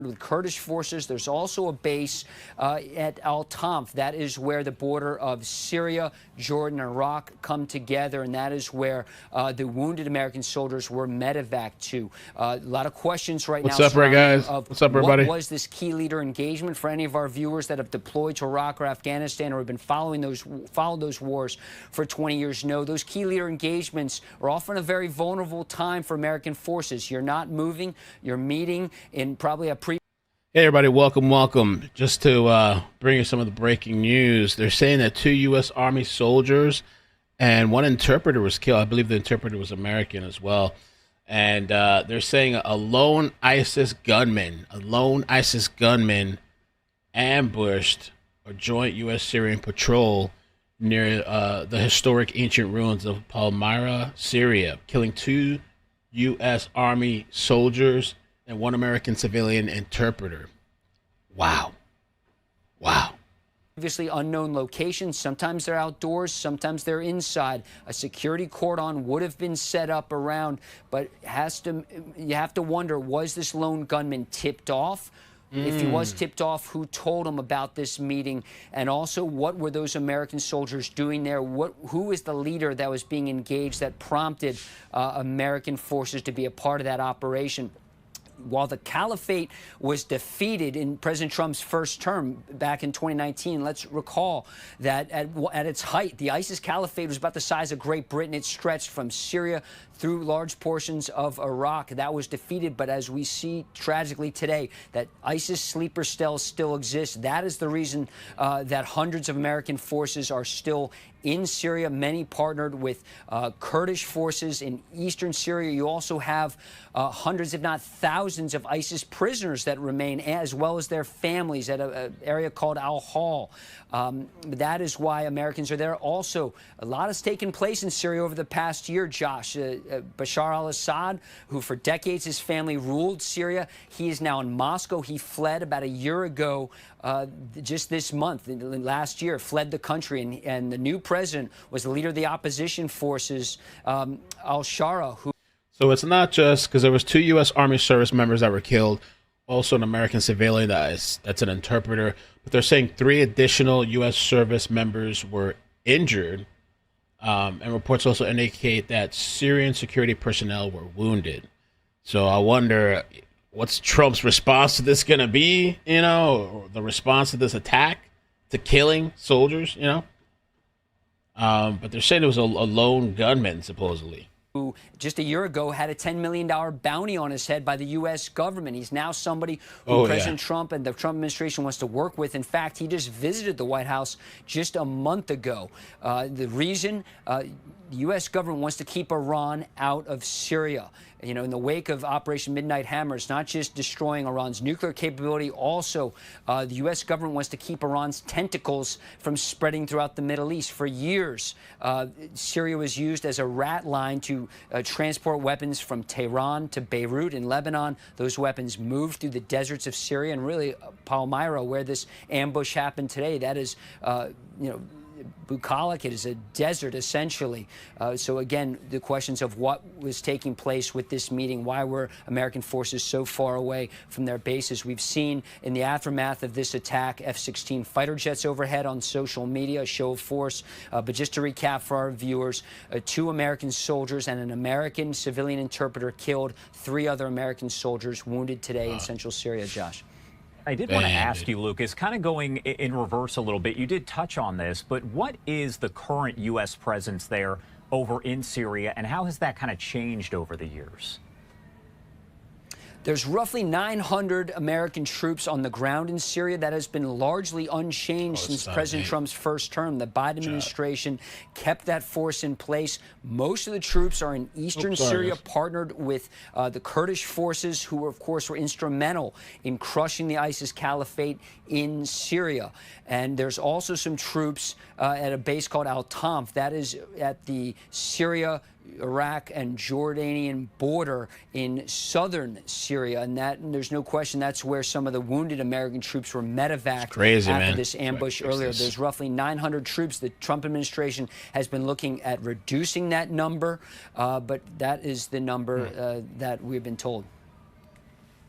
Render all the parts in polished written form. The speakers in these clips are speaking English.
with Kurdish forces. There's also a base at al-Tanf. That is where the border of Syria, Jordan, and Iraq come together, and that is where the wounded American soldiers were medevaced to. A lot of questions right now. What's up, guys? What's up, everybody? What was this key leader engagement for any of our viewers that have deployed to Iraq or Afghanistan or have been followed those wars for 20 years? Know those key leader engagements are often a very vulnerable time for American forces. You're not moving. You're meeting in probably a Hey, everybody, welcome. Just to bring you some of the breaking news, they're saying that 2 U.S. Army soldiers and 1 interpreter was killed. I believe the interpreter was American as well. And they're saying a lone ISIS gunman ambushed a joint US-Syrian patrol near the historic ancient ruins of Palmyra, Syria, killing 2 U.S. Army soldiers and 1 American civilian interpreter. Wow. Previously unknown locations. Sometimes they're outdoors, sometimes they're inside. A security cordon would have been set up around, but you have to wonder, was this lone gunman tipped off? If he was tipped off, who told him about this meeting? And also, what were those American soldiers doing there? Who is the leader that was being engaged that prompted American forces to be a part of that operation? While the caliphate was defeated in President Trump's first term back in 2019, let's recall that at its height, the ISIS caliphate was about the size of Great Britain. It stretched from Syria through large portions of Iraq. That was defeated, but as we see tragically today, that ISIS sleeper cells still exist. That is the reason that hundreds of American forces are still in Syria, many partnered with Kurdish forces in eastern Syria. You also have hundreds, if not thousands, of ISIS prisoners that remain, as well as their families at an area called Al-Hol. That is why Americans are there. Also, a lot has taken place in Syria over the past year, Josh. Bashar al-Assad, who for decades his family ruled Syria, he is now in Moscow. He fled about a year ago, just this month, last year, fled the country, and the new president was the leader of the opposition forces, al-Shara, who... So it's not just because there was 2 U.S. Army service members that were killed, also an American civilian that's an interpreter, but they're saying 3 additional U.S. service members were injured, and reports also indicate that Syrian security personnel were wounded. So I wonder, what's Trump's response to this going to be, or the response to this attack, to killing soldiers, But they're saying it was a lone gunman, supposedly, who just a year ago had a $10 million bounty on his head by the U.S. government. He's now somebody who President Trump and the Trump administration wants to work with. In fact, he just visited the White House just a month ago. The reason the U.S. government wants to keep Iran out of Syria. In the wake of Operation Midnight Hammer, it's not just destroying Iran's nuclear capability. Also, the U.S. government wants to keep Iran's tentacles from spreading throughout the Middle East. For years, Syria was used as a rat line to transport weapons from Tehran to Beirut in Lebanon. Those weapons moved through the deserts of Syria, and really Palmyra, where this ambush happened today. That is, bucolic. It is a desert, essentially. So again, the questions of what was taking place with this meeting, why were American forces so far away from their bases? We've seen in the aftermath of this attack, F-16 fighter jets overhead on social media, a show of force. But just to recap for our viewers, 2 American soldiers and an American civilian interpreter killed, 3 other American soldiers wounded today in central Syria, Josh. I did want to ask you, Lucas, kind of going in reverse a little bit. You did touch on this, but what is the current U.S. presence there over in Syria, and how has that kind of changed over the years? There's roughly 900 American troops on the ground in Syria. That has been largely unchanged since President Trump's first term. The Biden administration kept that force in place. Most of the troops are in eastern Syria, partnered with the Kurdish forces, who, of course, were instrumental in crushing the ISIS caliphate in Syria. And there's also some troops at a base called al-Tanf. That is at the Syria, Iraq, and Jordanian border in southern Syria, and there's no question that's where some of the wounded American troops were medevaced after this ambush earlier. There's roughly 900 troops. The Trump administration has been looking at reducing that number, but that is the number that we've been told.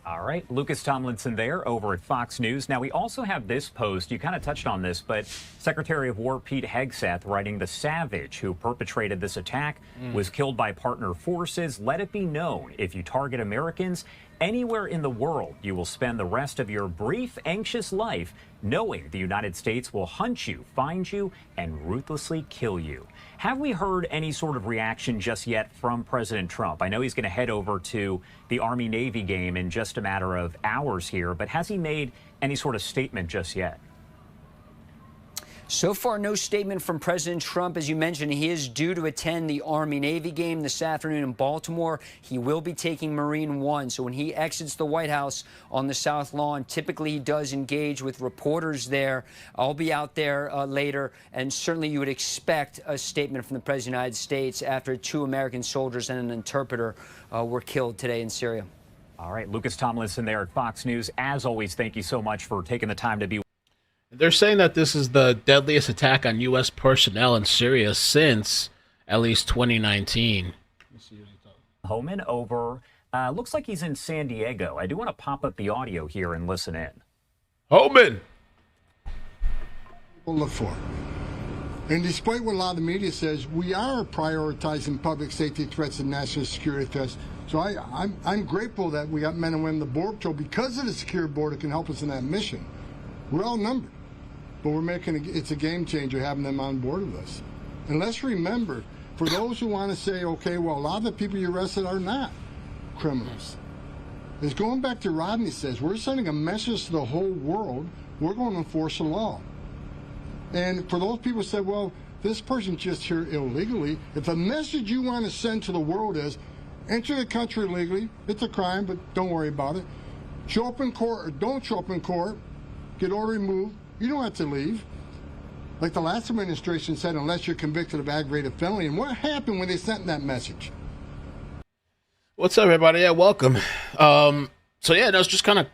All right, Lucas Tomlinson there over at Fox News. Now, we also have this post. You kind of touched on this, but Secretary of War Pete Hegseth writing, "The savage who perpetrated this attack was killed by partner forces. Let it be known, if you target Americans anywhere in the world, you will spend the rest of your brief, anxious life knowing the United States will hunt you, find you, and ruthlessly kill you." Have we heard any sort of reaction just yet from President Trump? I know he's going to head over to the Army-Navy game in just a matter of hours here, but has he made any sort of statement just yet? So far, no statement from President Trump. As you mentioned, he is due to attend the Army-Navy game this afternoon in Baltimore. He will be taking Marine One. So when he exits the White House on the South Lawn, typically he does engage with reporters there. I'll be out there later, and certainly you would expect a statement from the President of the United States after 2 American soldiers and an interpreter were killed today in Syria. All right, Lucas Tomlinson there at Fox News. As always, thank you so much for taking the time to be. They're saying that this is the deadliest attack on U.S. personnel in Syria since at least 2019. Homan over, looks like he's in San Diego. I do want to pop up the audio here and listen in. Homan! We'll look for. And despite what a lot of the media says, we are prioritizing public safety threats and national security threats. So I'm grateful that we got men and women on the board patrol because of the secure border can help us in that mission. We're outnumbered. But we're it's a game changer having them on board with us. And let's remember, for those who want to say, okay, well, a lot of the people you arrested are not criminals. It's going back to Rodney says, we're sending a message to the whole world, we're going to enforce the law. And for those people who say, well, this person's just here illegally, if the message you want to send to the world is, enter the country illegally, it's a crime, but don't worry about it. Show up in court or don't show up in court, get order removed, you don't have to leave. Like the last administration said, unless you're convicted of aggravated felony. And what happened when they sent that message? What's up, everybody? Yeah, welcome. So yeah, I was just kind of,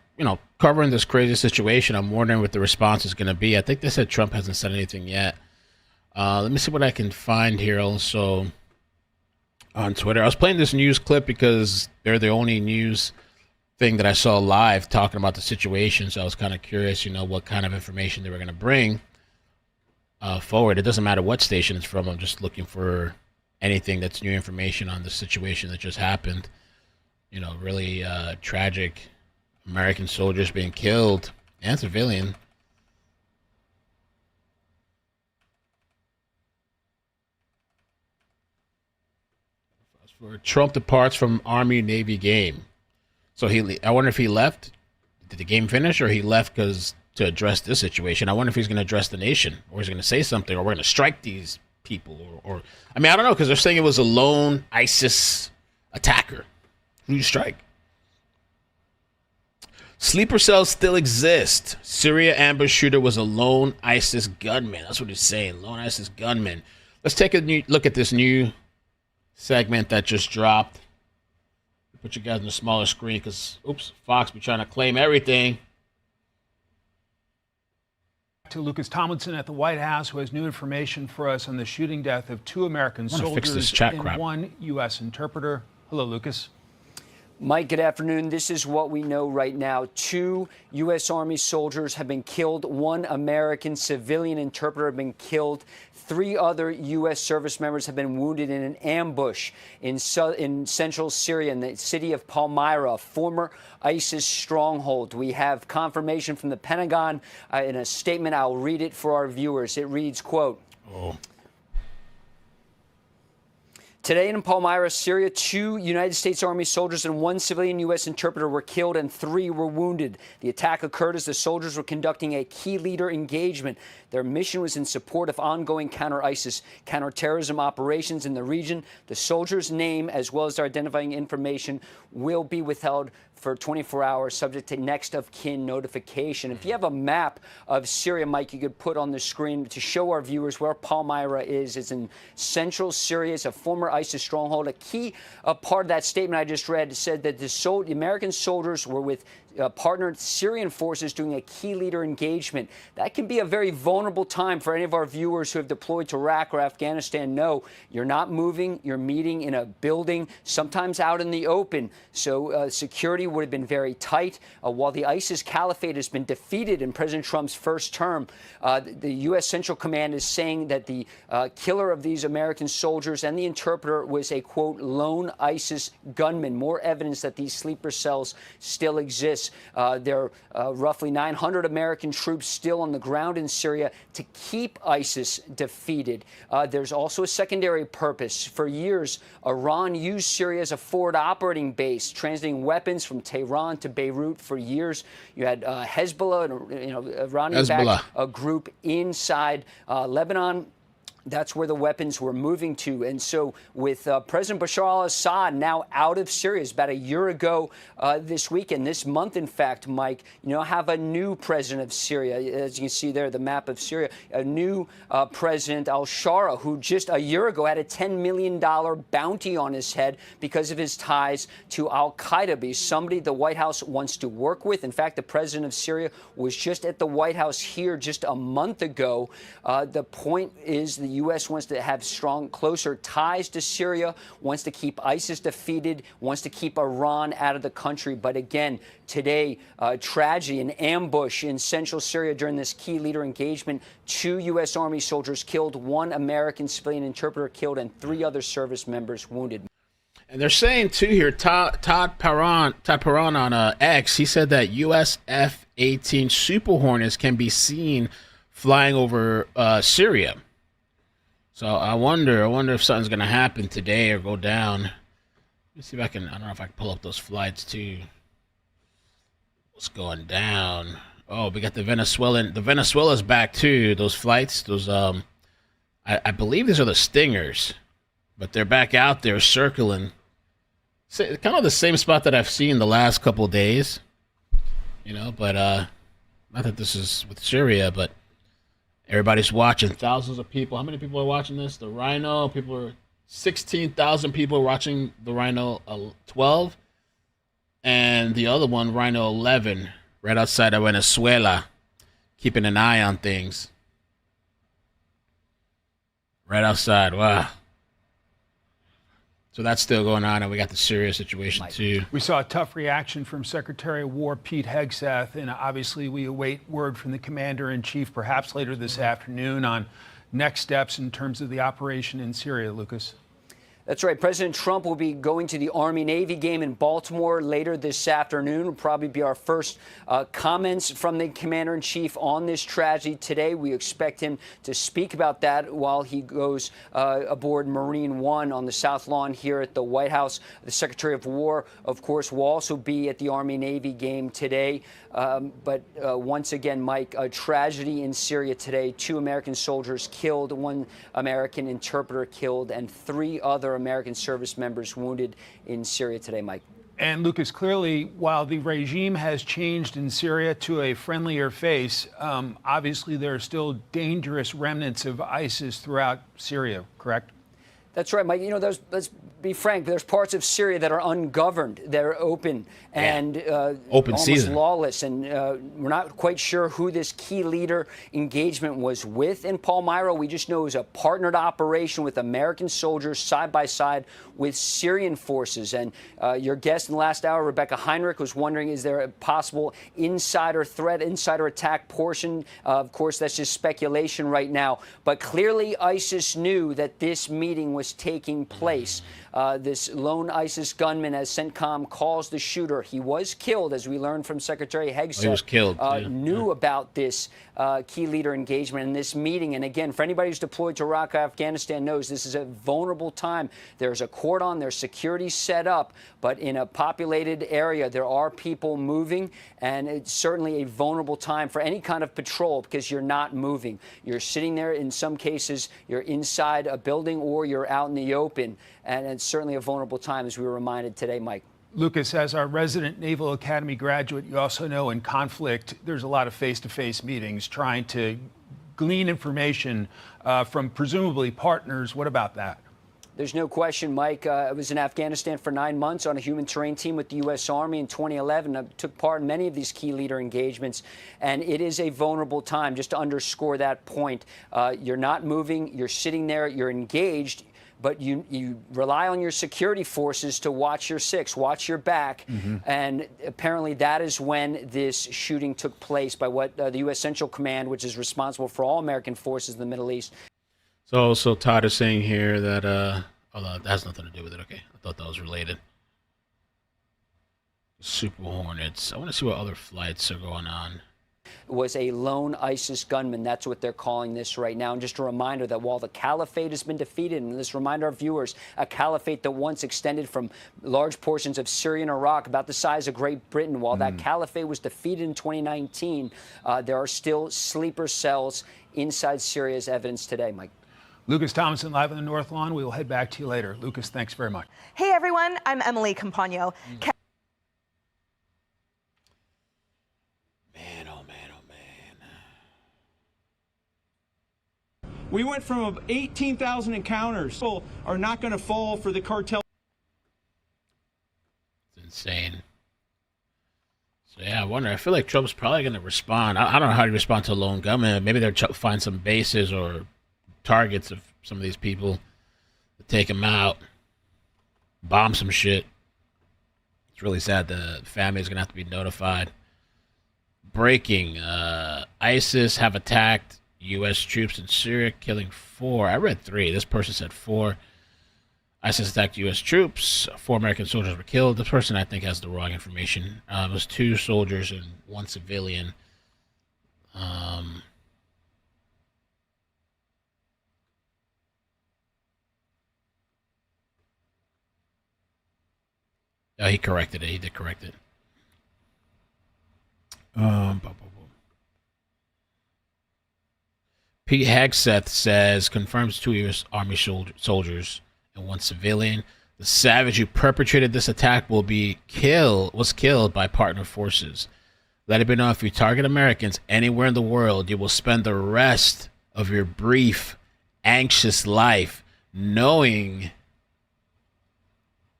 covering this crazy situation. I'm wondering what the response is going to be. I think they said Trump hasn't said anything yet. Let me see what I can find here also on Twitter. I was playing this news clip because they're the only news thing that I saw live talking about the situation. So I was kind of curious, what kind of information they were going to bring forward. It doesn't matter what station it's from. I'm just looking for anything that's new information on the situation that just happened. Really tragic. American soldiers being killed and civilian. For Trump departs from Army-Navy game. So I wonder if he left. Did the game finish, or he left to address this situation? I wonder if he's going to address the nation, or he's going to say something, or we're going to strike these people, or I don't know, because they're saying it was a lone ISIS attacker. Who do you strike? Sleeper cells still exist. Syria ambush shooter was a lone ISIS gunman. That's what he's saying. Lone ISIS gunman. Let's take a look at this new segment that just dropped. Put you guys on the smaller screen because, Fox be trying to claim everything. To Lucas Tomlinson at the White House, who has new information for us on the shooting death of 2 American soldiers and 1 U.S. interpreter. Hello, Lucas. Mike, good afternoon. This is what we know right now. 2 U.S. Army soldiers have been killed. 1 American civilian interpreter have been killed. 3 other U.S. service members have been wounded in an ambush in central Syria, in the city of Palmyra, a former ISIS stronghold. We have confirmation from the Pentagon in a statement. I'll read it for our viewers. It reads, quote, Today in Palmyra, Syria, 2 United States Army soldiers and 1 civilian U.S. interpreter were killed and 3 were wounded. The attack occurred as the soldiers were conducting a key leader engagement. Their mission was in support of ongoing counter-ISIS, counter-terrorism operations in the region. The soldiers' name, as well as their identifying information, will be withheld for 24 hours, subject to next of kin notification. If you have a map of Syria, Mike, you could put on the screen to show our viewers where Palmyra is. It's in central Syria. It's a former ISIS stronghold. A key part of that statement I just read said that the American soldiers were with partnered Syrian forces doing a key leader engagement. That can be a very vulnerable time for any of our viewers who have deployed to Iraq or Afghanistan. No, you're not moving. You're meeting in a building, sometimes out in the open. So security would have been very tight. While the ISIS caliphate has been defeated in President Trump's first term, the U.S. Central Command is saying that the killer of these American soldiers and the interpreter was a, quote, lone ISIS gunman. More evidence that these sleeper cells still exist. There are roughly 900 American troops still on the ground in Syria to keep ISIS defeated. There's also a secondary purpose. For years, Iran used Syria as a forward operating base, transiting weapons from Tehran to Beirut for years. You had Hezbollah, Iranian-backed a group inside Lebanon. That's where the weapons were moving to. And so with President Bashar al-Assad now out of Syria, it's about a year ago this weekend, this month, in fact, Mike, have a new president of Syria. As you can see there, the map of Syria, a new president, al-Shara, who just a year ago had a $10 million bounty on his head because of his ties to al-Qaeda. But he's somebody the White House wants to work with. In fact, the president of Syria was just at the White House here just a month ago. The point is the U.S. wants to have strong, closer ties to Syria, wants to keep ISIS defeated, wants to keep Iran out of the country. But again, today, tragedy, an ambush in central Syria during this key leader engagement. 2 U.S. Army soldiers killed, 1 American civilian interpreter killed, and 3 other service members wounded. And they're saying, too, here, Todd Perron on X, he said that U.S. F-18 Super Hornets can be seen flying over Syria. So I wonder if something's going to happen today or go down. Let me see if I don't know if I can pull up those flights too. What's going down? Oh, we got the Venezuela's back too. Those flights, those, I believe these are the Stingers, but they're back out there circling. Kind of the same spot that I've seen the last couple of days, but not that this is with Syria, but everybody's watching. Thousands of people. How many people are watching this? The Rhino. 16,000 people watching the Rhino 12. And the other one, Rhino 11, right outside of Venezuela, keeping an eye on things. Right outside. Wow. So that's still going on, and we got the Syria situation, too. We saw a tough reaction from Secretary of War Pete Hegseth, and obviously we await word from the Commander-in-Chief perhaps later this afternoon on next steps in terms of the operation in Syria, Lucas. That's right. President Trump will be going to the Army-Navy game in Baltimore later this afternoon. Will probably be our first comments from the Commander-in-Chief on this tragedy today. We expect him to speak about that while he goes aboard Marine One on the South Lawn here at the White House. The Secretary of War, of course, will also be at the Army-Navy game today. But once again, Mike, a tragedy in Syria today. 2 American soldiers killed, 1 American interpreter killed, and 3 other American service members wounded in Syria today, Mike. And Lucas, clearly, while the regime has changed in Syria to a friendlier face, obviously there are still dangerous remnants of ISIS throughout Syria, correct? That's right, Mike. Let's be frank, there's parts of Syria that are ungoverned, they're open and open almost season. Lawless. And we're not quite sure who this key leader engagement was with in Palmyra. We just know it was a partnered operation with American soldiers side by side with Syrian forces. And your guest in the last hour, Rebecca Heinrich, was wondering, is there a possible insider threat, insider attack portion? Of course, that's just speculation right now. But clearly, ISIS knew that this meeting was taking place. This lone ISIS gunman, as CENTCOM calls the shooter, he was killed, as we learned from Secretary Hegseth. He was killed. Knew about this key leader engagement in this meeting. And again, for anybody who's deployed to Iraq or Afghanistan knows this is a vulnerable time. There's a cordon, there's security set up, but in a populated area, there are people moving, and it's certainly a vulnerable time for any kind of patrol because you're not moving. You're sitting there. In some cases, you're inside a building or you're out in the open, and it's certainly a vulnerable time, as we were reminded today, Mike. Lucas, as our resident Naval Academy graduate, you also know in conflict, there's a lot of face-to-face meetings trying to glean information from presumably partners. What about that? There's no question, Mike. I was in Afghanistan for 9 months on a human terrain team with the U.S. Army in 2011. I took part in many of these key leader engagements, and it is a vulnerable time. Just to underscore that point, you're not moving, you're sitting there, you're engaged, but you rely on your security forces to watch your six, watch your back. And apparently that is when this shooting took place by what the U.S. Central Command, which is responsible for all American forces in the Middle East. So Todd is saying here that that has nothing to do with it. Okay, I thought that was related. Super Hornets. I want to see what other flights are going on. Was a lone ISIS gunman. That's what they're calling this right now. And just a reminder that while the caliphate has been defeated, and this reminder our viewers, a caliphate that once extended from large portions of Syria and Iraq, about the size of Great Britain, while that caliphate was defeated in 2019, there are still sleeper cells inside Syria as evidence today, Mike. Lucas Thomason live on the North Lawn. We will head back to you later. Lucas, thanks very much. Hey, everyone. I'm Emily Campagno. Man, oh man, oh man. We went from 18,000 encounters. People are not going to fall for the cartel. It's insane. So yeah, I wonder. I feel like Trump's probably going to respond. I don't know how to respond to a lone gunman. Maybe they'll find some bases or targets of some of these people to take them out, bomb some shit. It's really sad. The family is going to have to be notified. Breaking. ISIS have attacked U.S. troops in Syria, killing 4. I read 3. This person said 4. ISIS attacked U.S. troops. 4 American soldiers were killed. This person, I think, has the wrong information. It was 2 soldiers and 1 civilian. Oh, he corrected it. He did correct it. Pete Hegseth says, confirms 2 U.S. Army soldiers and 1 civilian. The savage who perpetrated this attack was killed by partner forces. Let it be known, if you target Americans anywhere in the world, you will spend the rest of your brief, anxious life knowing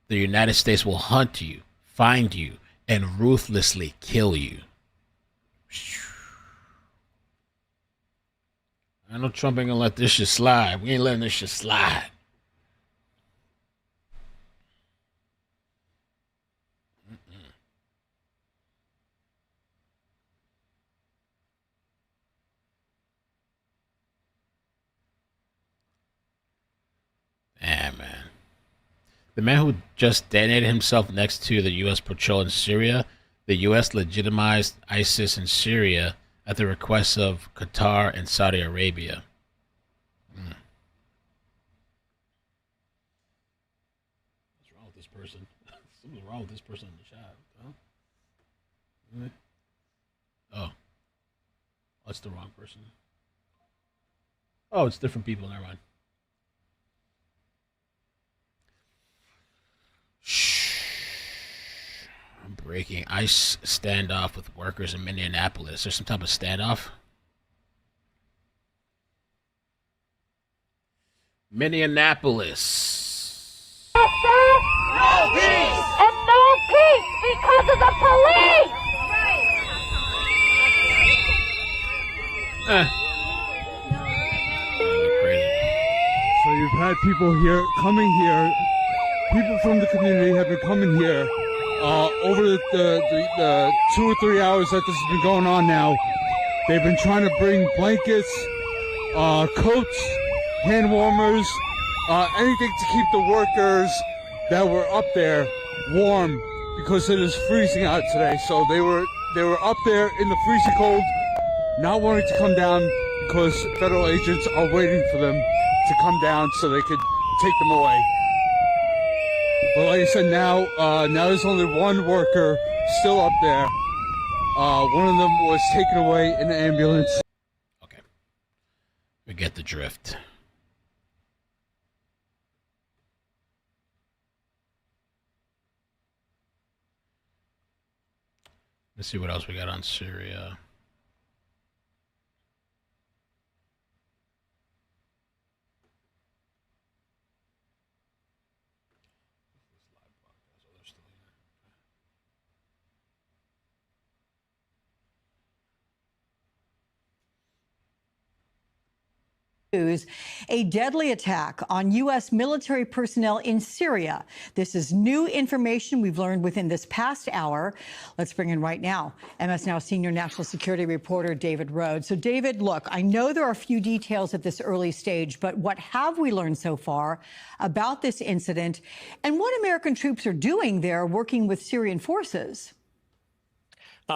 the United States will hunt you, find you, and ruthlessly kill you. I know Trump ain't gonna let this shit slide. We ain't letting this shit slide. Yeah, man. The man who just detonated himself next to the U.S. patrol in Syria, the U.S. legitimized ISIS in Syria at the request of Qatar and Saudi Arabia. What's wrong with this person? Something's wrong with this person in the chat. Huh? Oh, that's the wrong person. Oh, it's different people. Never mind. Breaking. ICE standoff with workers in Minneapolis. There's some type of standoff. Minneapolis. No peace! And no peace because of the police! Crazy. So you've had people here, coming here, people from the community have been coming here over the 2 or 3 hours that this has been going on now. They've been trying to bring blankets, coats, hand warmers, anything to keep the workers that were up there warm because it is freezing out today. So they were up there in the freezing cold, not wanting to come down because federal agents are waiting for them to come down so they could take them away. But like I said, now there's only 1 worker still up there. One of them was taken away in an ambulance. Okay. We get the drift. Let's see what else we got on Syria. News, a deadly attack on U.S. military personnel in Syria. This is new information we've learned within this past hour. Let's bring in right now MS Now senior national security reporter David Rhodes. So, David, look, I know there are a few details at this early stage, but what have we learned so far about this incident and what American troops are doing there working with Syrian forces?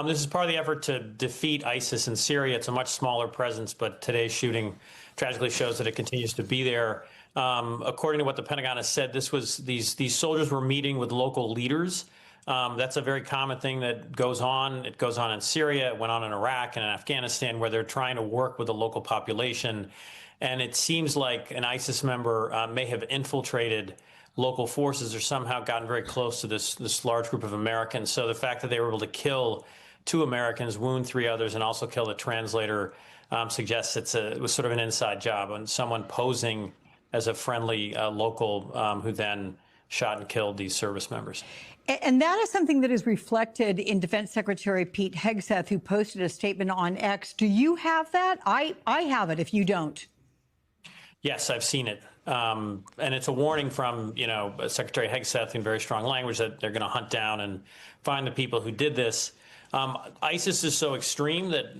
This is part of the effort to defeat ISIS in Syria. It's a much smaller presence, but today's shooting tragically shows that it continues to be there. According to what the Pentagon has said, these soldiers were meeting with local leaders. That's a very common thing that goes on. It goes on in Syria, it went on in Iraq and in Afghanistan, where they're trying to work with the local population. And it seems like an ISIS member may have infiltrated local forces or somehow gotten very close to this large group of Americans. So the fact that they were able to kill 2 Americans, wound 3 others, and also kill the translator suggests it was sort of an inside job and someone posing as a friendly local who then shot and killed these service members. And that is something that is reflected in Defense Secretary Pete Hegseth, who posted a statement on X. Do you have that? I have it if you don't. Yes, I've seen it. And it's a warning from, Secretary Hegseth in very strong language that they're going to hunt down and find the people who did this. ISIS is so extreme that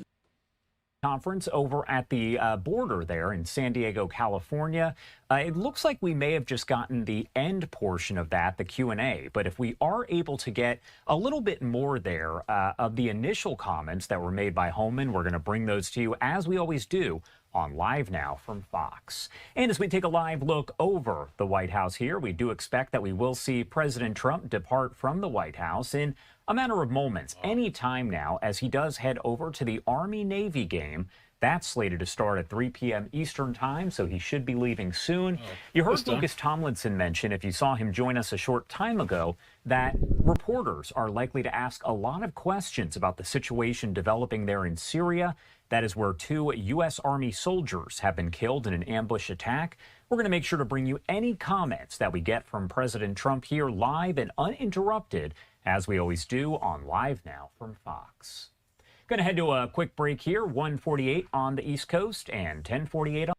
conference over at the border there in San Diego, California. It looks like we may have just gotten the end portion of that, the Q&A. But if we are able to get a little bit more there of the initial comments that were made by Holman, we're going to bring those to you as we always do on Live Now from Fox. And as we take a live look over the White House here, we do expect that we will see President Trump depart from the White House in a matter of moments, any time now, as he does head over to the Army-Navy game. That's slated to start at 3 p.m. Eastern time, so he should be leaving soon. You heard Lucas Tomlinson mention, if you saw him join us a short time ago, that reporters are likely to ask a lot of questions about the situation developing there in Syria. That is where 2 U.S. Army soldiers have been killed in an ambush attack. We're going to make sure to bring you any comments that we get from President Trump here live and uninterrupted, as we always do on Live Now from Fox. Going to head to a quick break here, 1:48 on the East Coast and 10:48 on.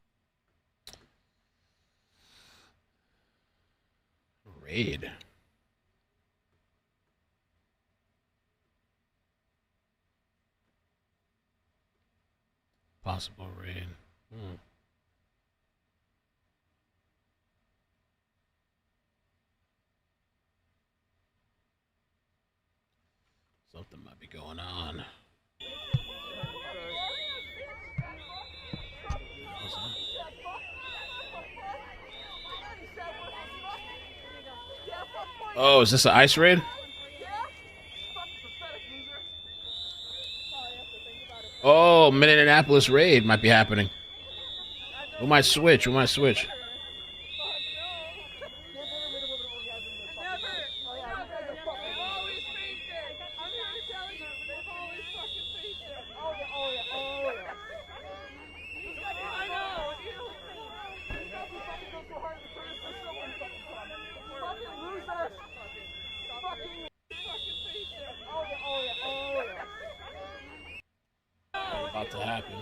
Raid. Possible raid. Something might be going on. Oh, is this an ice raid? Oh, Minneapolis raid might be happening. We might switch. We might switch. About to happen.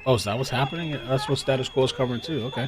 Oh, is that what's happening? That's what status quo is covering too. Okay.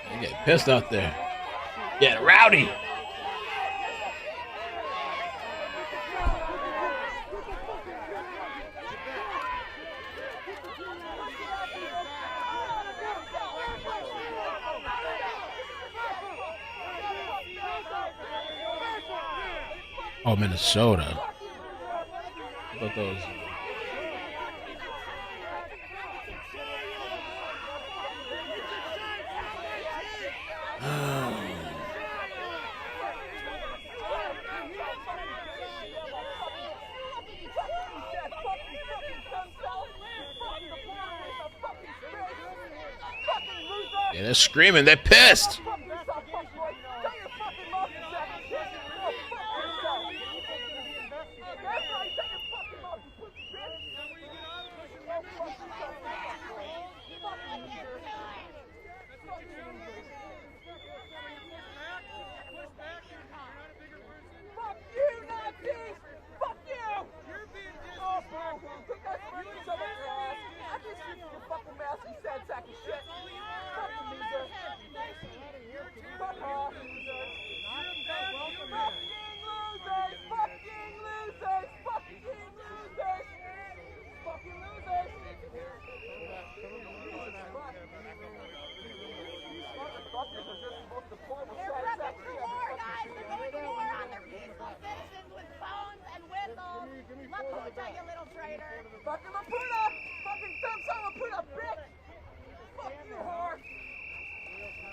They get pissed out there. Get rowdy. Oh, Minnesota. I thought that was... Yeah, they're screaming. They're pissed.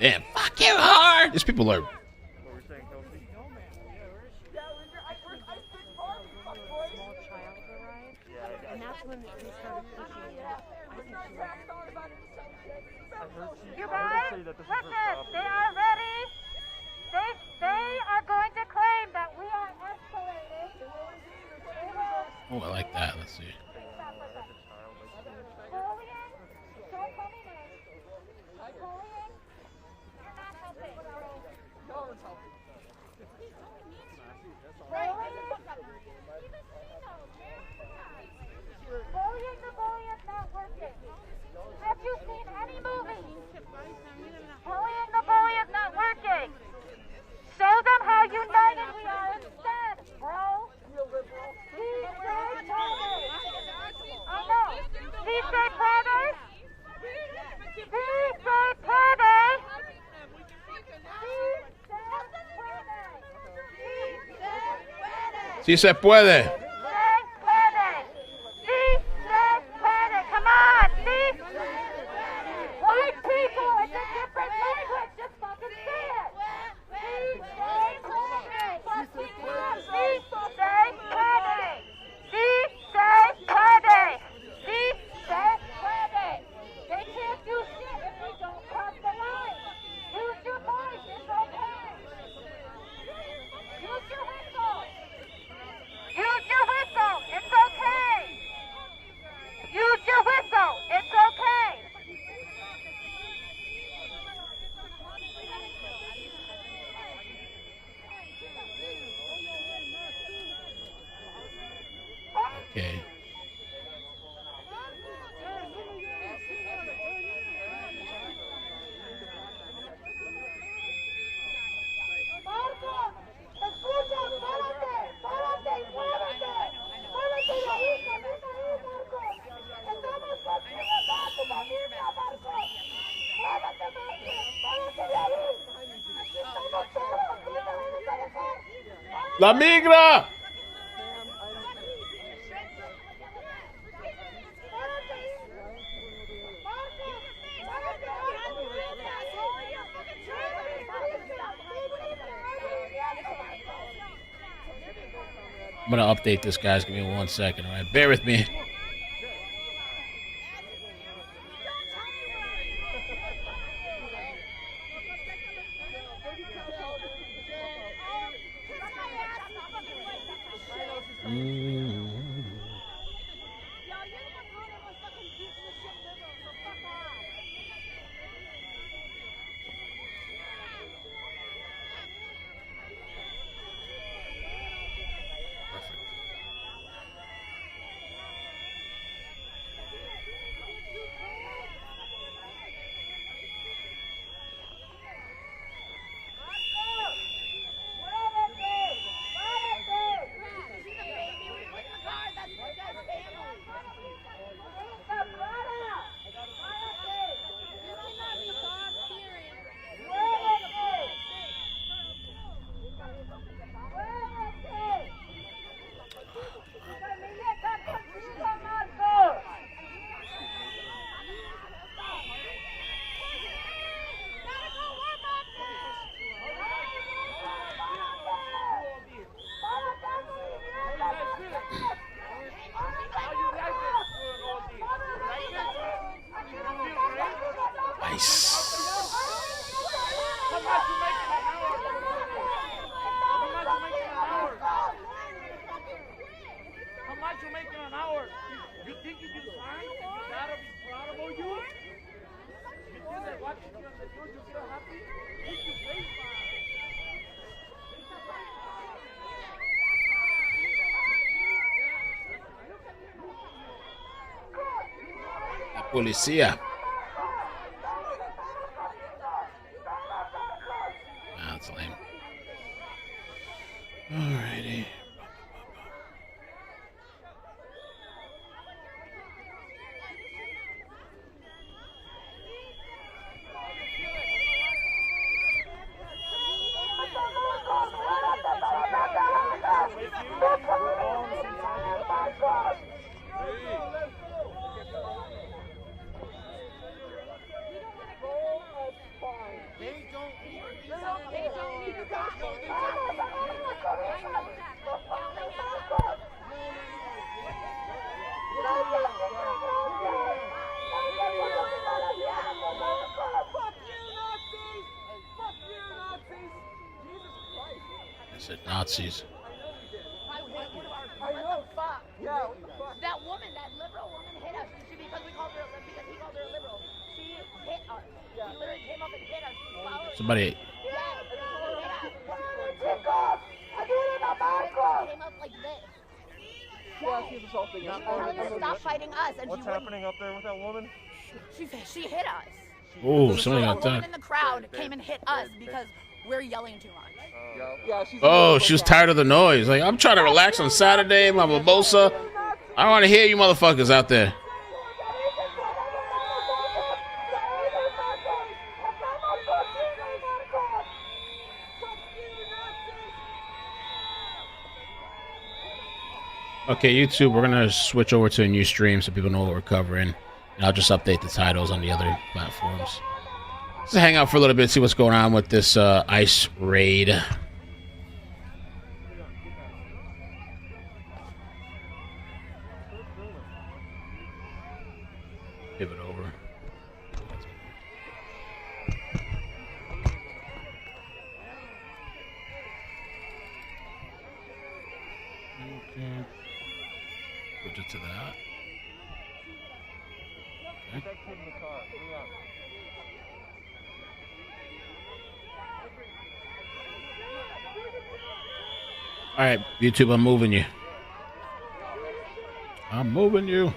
Damn, fuck you hard. These people are... You guys, listen, they are ready. They are going to claim that we are escalating. Oh, I like that. Let's see. Have you seen any movies? Bullying the bully is not working. Show them how united we are instead, bro. I know. Dice Prade? Dice Prade? Si se puede. Come on, see? White people, it's a different language. Just fucking say it. They can't do shit if we don't cross the line. Use your voice, it's okay. Use your whistle. Use your whistle, it's okay. Use your whistle, it's okay. Okay. La migra. I'm gonna update this, guys. Give me 1 second, all right? Bear with me. Nice. La policía. That's lame. Alrighty. Nazis. That woman, that liberal woman hit us because he called her a liberal. She hit us. She literally came up and hit us. Somebody. Came up like this. Telling her to stop fighting us, and what's happening up there with that woman? She hit us. Oh, somebody got woman that. in the crowd came and hit us because we're yelling too much. Oh, she was tired of the noise. Like, I'm trying to relax on Saturday, my mimosa. I don't want to hear you motherfuckers out there. Okay, YouTube, we're going to switch over to a new stream so people know what we're covering. And I'll just update the titles on the other platforms. Let's hang out for a little bit, see what's going on with this ICE raid. Pivot over. Okay. Switch it to that. Okay. All right, YouTube, I'm moving you. I'm moving you.